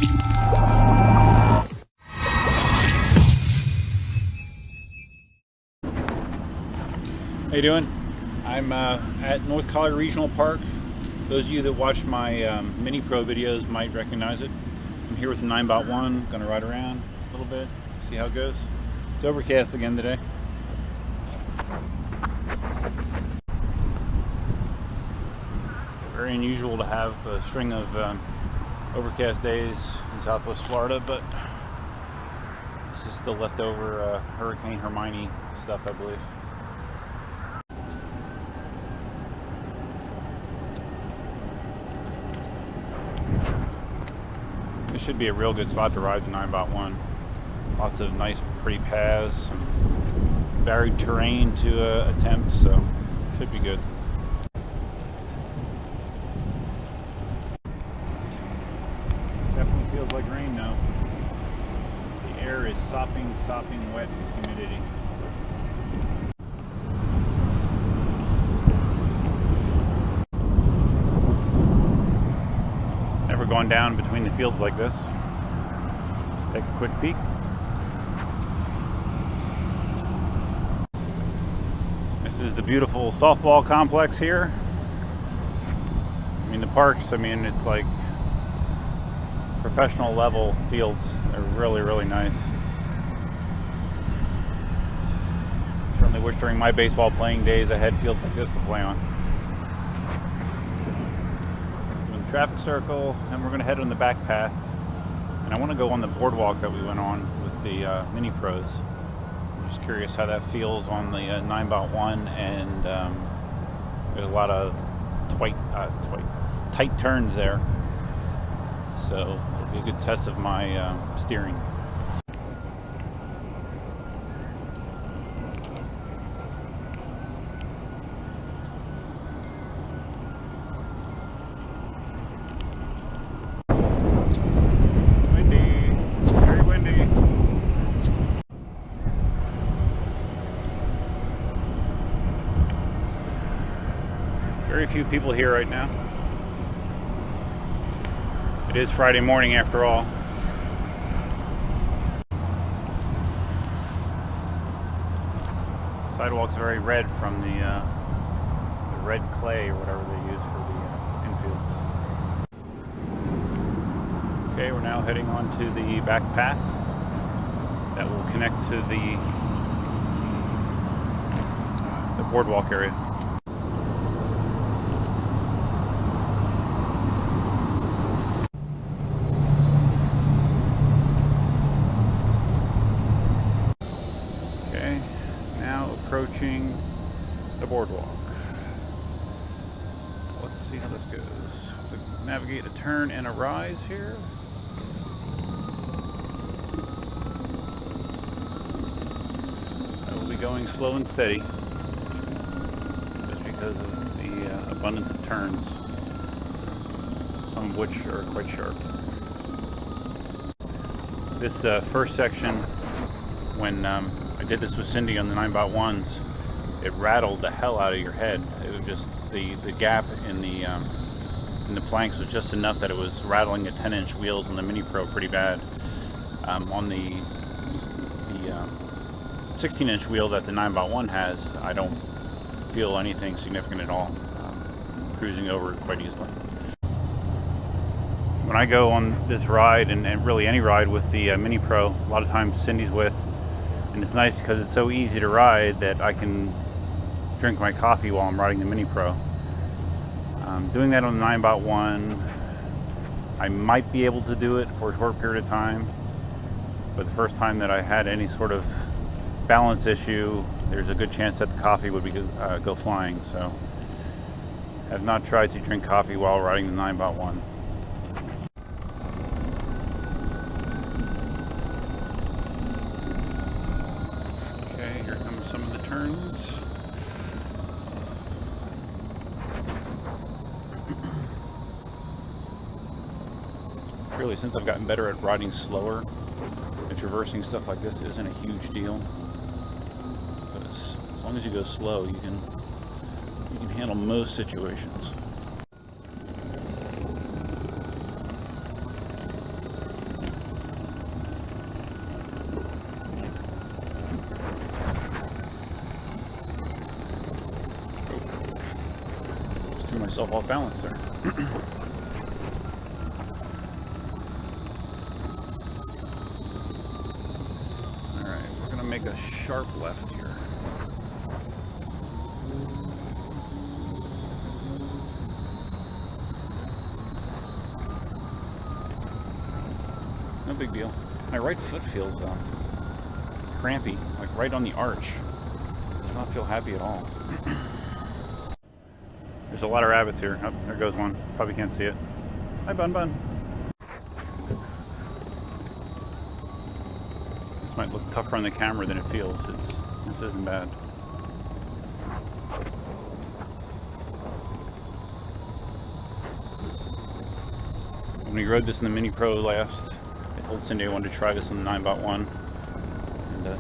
How you doing? I'm at North Collier Regional Park. Those of you that watch my mini pro videos might recognize it. I'm here with the Ninebot One. Going to ride around a little bit, see how it goes. It's overcast again today. Very unusual to have a string of overcast days in Southwest Florida, but this is still leftover Hurricane Hermione stuff, I believe. This should be a real good spot to ride the Ninebot One. Lots of nice, pretty paths, some varied terrain to attempt, so should be good. Definitely feels like rain now. The air is sopping wet with humidity. Never gone down between the fields like this. Let's take a quick peek. This is the beautiful softball complex here. I mean, the parks, it's like professional level fields. They're really, really nice. Certainly wish during my baseball playing days I had fields like this to play on. Traffic circle, and we're going to head on the back path, and I want to go on the boardwalk that we went on with the mini pros. I'm just curious how that feels on the Ninebot One, and there's a lot of tight turns there, so it'll be a good test of my steering. Very few people here right now. It is Friday morning after all. The sidewalk's very red from the red clay or whatever they use for the infields. Okay, we're now heading on to the back path that will connect to the boardwalk area. Approaching the boardwalk. Let's see how this goes. So navigate a turn and a rise here. I will be going slow and steady just because of the abundance of turns, some of which are quite sharp. This first section, when I did this with Cindy on the Ninebot Ones, it rattled the hell out of your head. It was just the gap in the planks was just enough that it was rattling the 10-inch wheels on the Mini Pro pretty bad. On the 16-inch wheel that the Ninebot One has, I don't feel anything significant at all. Cruising over it quite easily. When I go on this ride, and really any ride with the Mini Pro, a lot of times Cindy's with. And it's nice because it's so easy to ride that I can drink my coffee while I'm riding the Mini Pro. Doing that on the Ninebot One, I might be able to do it for a short period of time, but the first time that I had any sort of balance issue, there's a good chance that the coffee would go flying. So I've not tried to drink coffee while riding the Ninebot One. Really, since I've gotten better at riding slower, traversing stuff like this isn't a huge deal. Because as long as you go slow, you can handle most situations. myself off balance there. Alright, we're going to make a sharp left here. No big deal. My right foot feels crampy, like right on the arch. Does not feel happy at all. There's a lot of rabbits here. Oh, there goes one. Probably can't see it. Hi, Bun Bun. This might look tougher on the camera than it feels. This isn't bad. When we rode this in the Mini Pro last, I told Cindy I wanted to try this in the Ninebot One, and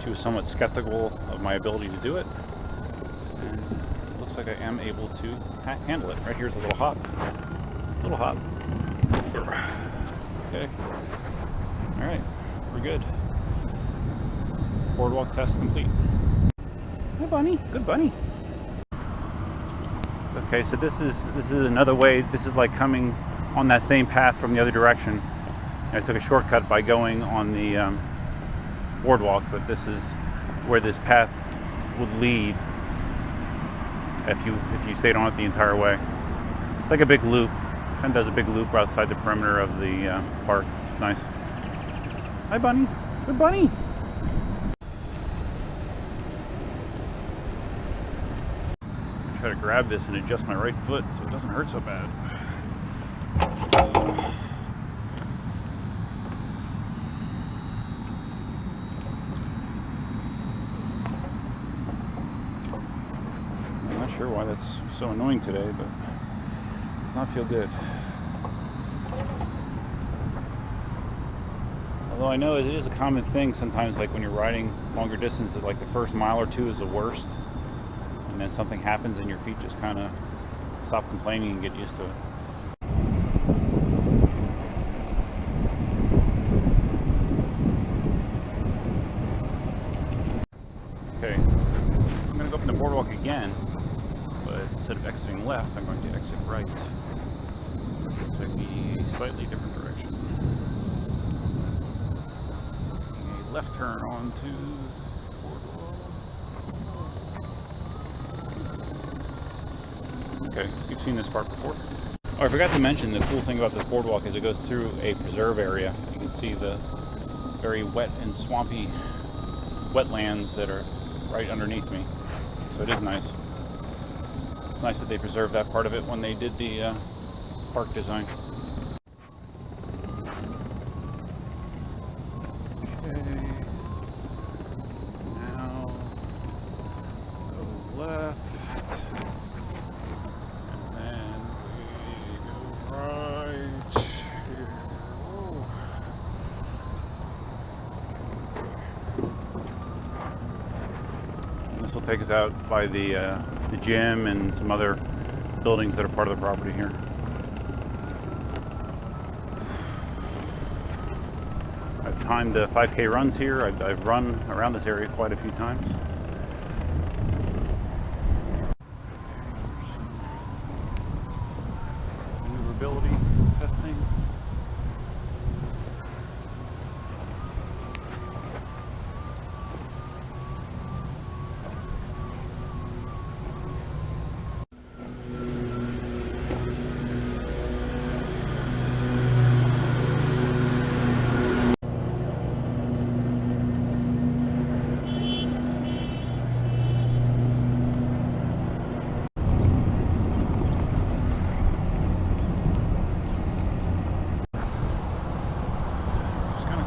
she was somewhat skeptical of my ability to do it. And it looks like I am able to handle it. Right here's a little hop. Little hop. Okay. Alright, we're good. Boardwalk test complete. Hi, bunny. Good bunny. Okay, so this is another way. This is like coming on that same path from the other direction. I took a shortcut by going on the boardwalk, but this is where this path would lead if you stayed on it the entire way. It's like a big loop. Kind of does a big loop outside the perimeter of the park. It's nice. Hi, bunny. Good bunny. Try to grab this and adjust my right foot so it doesn't hurt so bad. I'm not sure why that's so annoying today, but it does not feel good. Although I know it is a common thing sometimes, like when you're riding longer distances, like the first mile or two is the worst. And then something happens and your feet just kind of stop complaining and get used to it. Okay, I'm going to go up in the boardwalk again, but instead of exiting left, I'm going to exit right. Take a slightly different direction. A left turn onto Okay, you've seen this part before. Oh, I forgot to mention the cool thing about this boardwalk is it goes through a preserve area. You can see the very wet and swampy wetlands that are right underneath me. So it is nice. It's nice that they preserved that part of it when they did the park design. Okay. Now, go left. This will take us out by the gym and some other buildings that are part of the property here. I've timed 5K runs here. I've run around this area quite a few times. Maneuverability testing.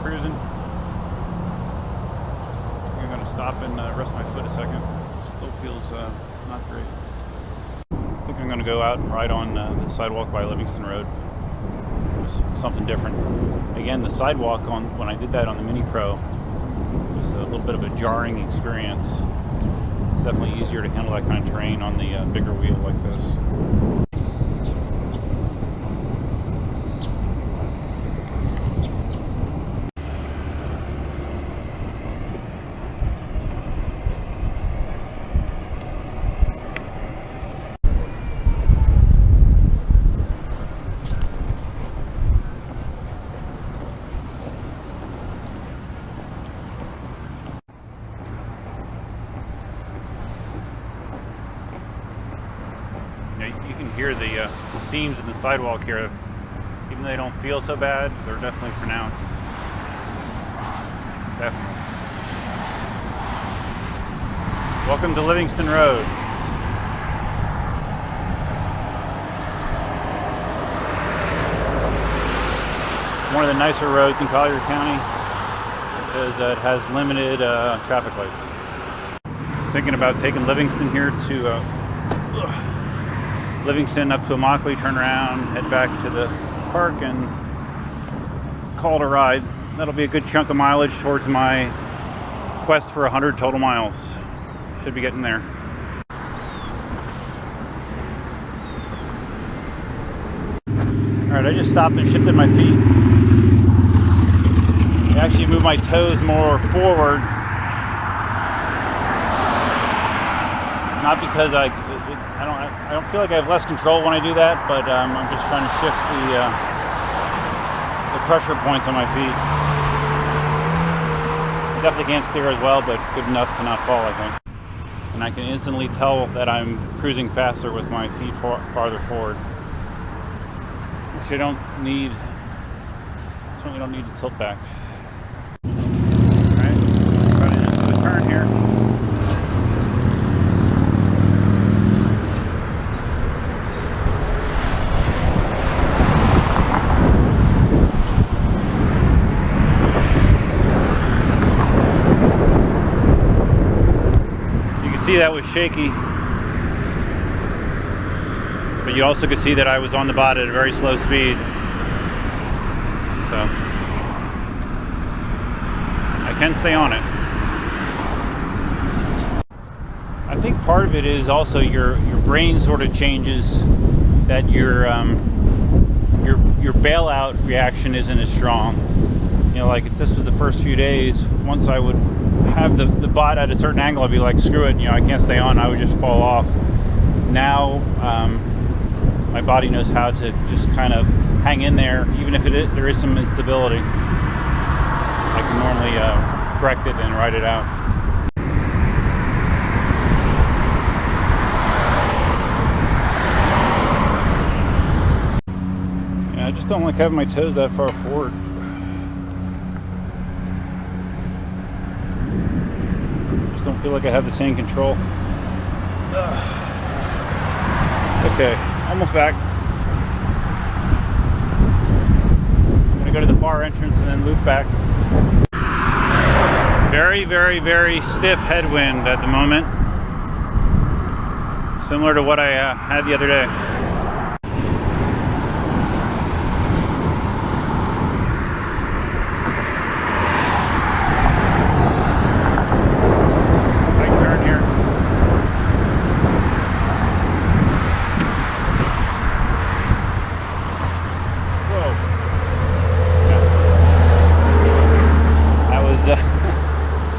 Cruising. I'm going to stop and rest my foot a second. Still feels not great. I think I'm going to go out and ride on the sidewalk by Livingston Road. Just something different. Again, the sidewalk when I did that on the Mini Pro was a little bit of a jarring experience. It's definitely easier to handle that kind of terrain on the bigger wheel like this. hear the seams in the sidewalk here. Even though they don't feel so bad, they're definitely pronounced. Definitely. Welcome to Livingston Road. It's one of the nicer roads in Collier County because it has limited traffic lights. Thinking about taking Livingston here to Livingston up to Immokalee, turn around, head back to the park and call it a ride. That'll be a good chunk of mileage towards my quest for 100 total miles. Should be getting there. Alright, I just stopped and shifted my feet. I actually moved my toes more forward. Not because I don't feel like I have less control when I do that, but I'm just trying to shift the pressure points on my feet. I definitely can't steer as well, but good enough to not fall, I think. And I can instantly tell that I'm cruising faster with my feet farther forward, which I don't need. Certainly don't need to tilt back. All right, running into the turn here. See, that was shaky, but you also could see that I was on the bot at a very slow speed, so I can stay on it. I think part of it is also your brain sort of changes, that your bailout reaction isn't as strong. You know, like if this was the first few days, once I would have the bot at a certain angle, I'd be like, screw it, you know, I can't stay on, I would just fall off. Now my body knows how to just kind of hang in there, even if there is some instability. I can normally correct it and ride it out. Yeah, I just don't like having my toes that far forward. Don't feel like I have the same control. Okay, almost back. I'm gonna go to the bar entrance and then loop back. Very, very, very stiff headwind at the moment. Similar to what I had the other day.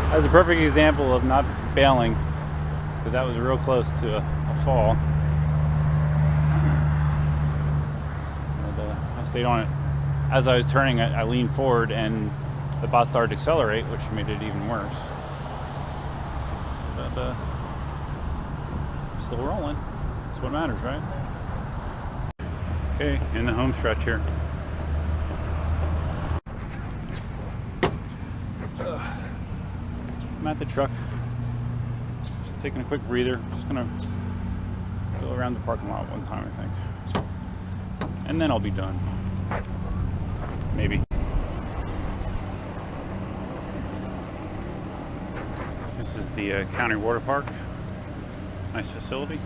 That was a perfect example of not bailing, because that was real close to a fall. And, I stayed on it. As I was turning, I leaned forward and the bot started to accelerate, which made it even worse. But still rolling. That's what matters, right? Okay, in the home stretch here. I'm at the truck, just taking a quick breather. Just gonna go around the parking lot one time, I think, and then I'll be done. Maybe. This is the County Water Park. Nice facility.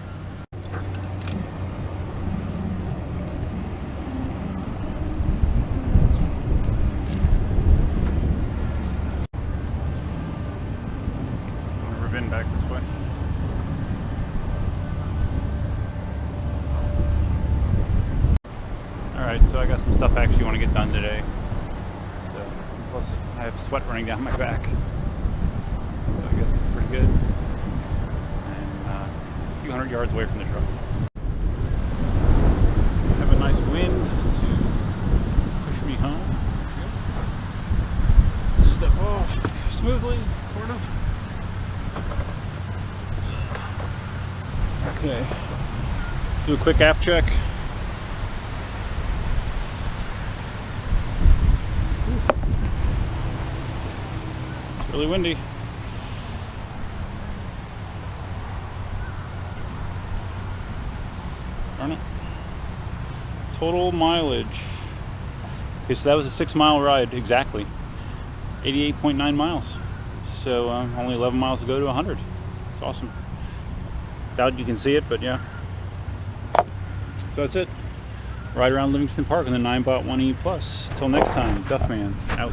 Back this way. Alright, so I got some stuff I actually want to get done today. So, plus I have sweat running down my back. So I guess it's pretty good. And a few hundred yards away from the truck. Have a nice wind to push me home. Step off smoothly, sort of. Okay, Do a quick app check. It's really windy. Darn it. Total mileage. Okay, so that was a 6-mile ride exactly. 88.9 miles. So only 11 miles to go to 100. It's awesome. Doubt you can see it, but yeah. So that's it. Ride around Livingston Park in the Ninebot One E Plus. Till next time, Duffman out.